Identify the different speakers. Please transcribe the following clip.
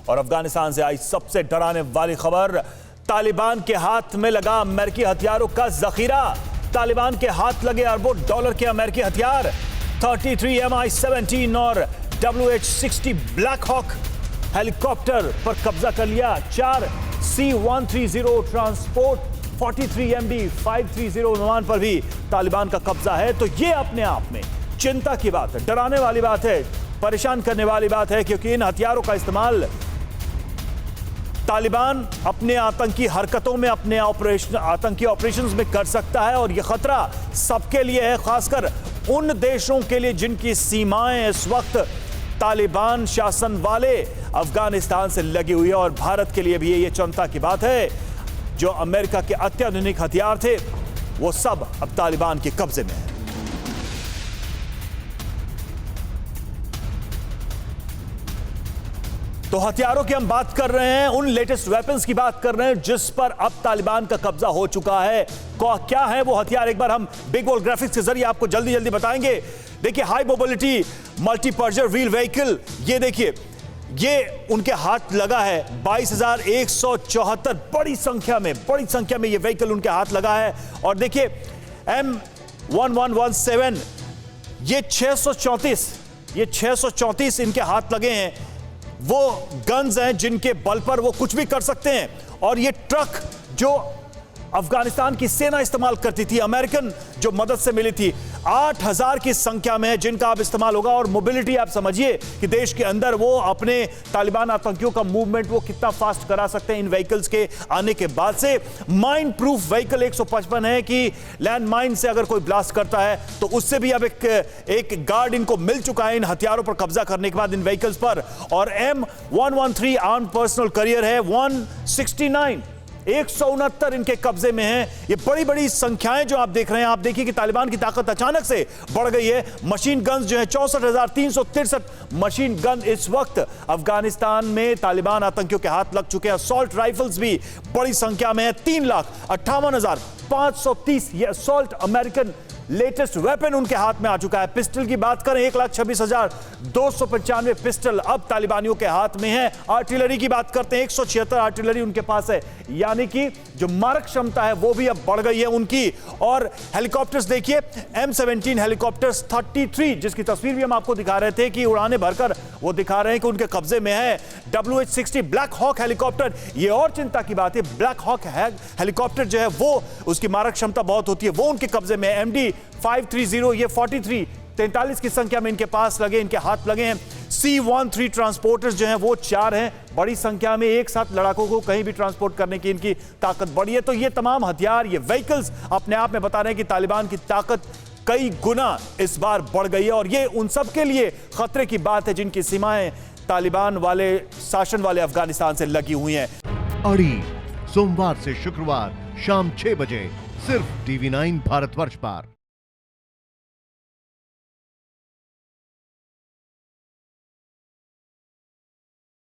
Speaker 1: और अफगानिस्तान से आई सबसे डराने वाली खबर, तालिबान के हाथ में लगा अमेरिकी हथियारों का जखीरा। तालिबान के हाथ लगे अरबों डॉलर के अमेरिकी हथियार। 33 Mi-17 और WH-60 ब्लैक हॉक हेलीकॉप्टर पर कब्जा कर लिया। 4 C-130 ट्रांसपोर्ट 43 MD-530 विमान पर भी तालिबान का कब्जा है। तो ये अपने आप में चिंता की बात है, डराने वाली बात है, परेशान करने वाली बात है, क्योंकि इन हथियारों का इस्तेमाल तालिबान अपने आतंकी हरकतों में, अपने आतंकी ऑपरेशंस में कर सकता है। और यह खतरा सबके लिए है, खासकर उन देशों के लिए जिनकी सीमाएं इस वक्त तालिबान शासन वाले अफगानिस्तान से लगी हुई है। और भारत के लिए भी ये चिंता की बात है, जो अमेरिका के अत्याधुनिक हथियार थे वो सब अब तालिबान के कब्जे में है। तो हथियारों की हम बात कर रहे हैं, उन लेटेस्ट वेपन्स की बात कर रहे हैं जिस पर अब तालिबान का कब्जा हो चुका है। क्या है वो हथियार, एक बार हम बिग वॉल ग्राफिक्स के जरिए आपको जल्दी जल्दी बताएंगे। देखिए, high mobility multipurpose wheel vehicle, ये देखिए, ये उनके हाथ लगा है। 22,174 बड़ी संख्या में ये व्हीकल उनके हाथ लगा है। और देखिए, M1117 ये 634 इनके हाथ लगे हैं। वो गन्स हैं जिनके बल पर वो कुछ भी कर सकते हैं। और ये ट्रक जो अफगानिस्तान की सेना इस्तेमाल करती थी, अमेरिकन जो मदद से मिली थी, 8,000 की संख्या में है जिनका अब इस्तेमाल होगा। और मोबिलिटी आप समझिए कि देश के अंदर वो अपने तालिबान आतंकियों का मूवमेंट वो कितना फास्ट करा सकते हैं इन व्हीकल्स के आने के बाद से। माइन प्रूफ व्हीकल 155 है कि लैंड माइन से अगर कोई ब्लास्ट करता है तो उससे भी अब एक गार्ड इनको मिल चुका है इन हथियारों पर कब्जा करने के बाद इन व्हीकल्स पर। और M113 आर्म पर्सनल कैरियर है 169, 169 इनके कब्जे में है। ये बड़ी बड़ी संख्याएं जो आप देख रहे हैं। आप देखिए कि तालिबान की ताकत अचानक से बढ़ गई है। मशीन गन्स जो है 64,363 मशीन गन इस वक्त अफगानिस्तान में तालिबान आतंकियों के हाथ लग चुके हैं। असॉल्ट राइफल्स भी बड़ी संख्या में है, 3,58,530 ये असॉल्ट अमेरिकन लेटेस्ट वेपन उनके हाथ में आ चुका है। पिस्टल की बात करें, 1,26,295 पिस्टल अब तालिबानियों के हाथ में है। आर्टिलरी की बात करते हैं, 176 आर्टिलरी उनके पास है, यानी कि जो मारक क्षमता है वो भी अब बढ़ गई है उनकी। और हेलीकॉप्टर्स देखिए, M17 हेलीकॉप्टर्स 33 जिसकी तस्वीर भी हम आपको दिखा रहे थे कि उड़ाने भरकर वो दिखा रहे हैं कि उनके कब्जे में है। WH-60 ब्लैक हॉक हेलीकॉप्टर, ये और चिंता की बात है। ब्लैक हॉक हेलीकॉप्टर जो है वो, उसकी मारक क्षमता बहुत होती है, वो उनके कब्जे में है। MD-530 ये 43 की संख्या में इनके पास लगे, इनके हाथ लगे हैं। C-13 ट्रांसपोर्टर्स जो हैं वो 4 हैं, बड़ी संख्या में एक साथ लड़ाकों को कहीं भी ट्रांसपोर्ट करने की इनकी ताकत बड़ी है। तो ये तमाम हथियार, ये व्हीकल्स अपने आप में बता रहे हैं कि तालिबान की ताकत कई गुना इस बार बढ़ गई है। और ये उन सब के लिए खतरे की बात है जिनकी सीमाएं तालिबान वाले शासन वाले अफगानिस्तान से लगी हुई हैं।
Speaker 2: अड़ी सोमवार से शुक्रवार शाम 6 बजे सिर्फ TV9 भारतवर्ष पर।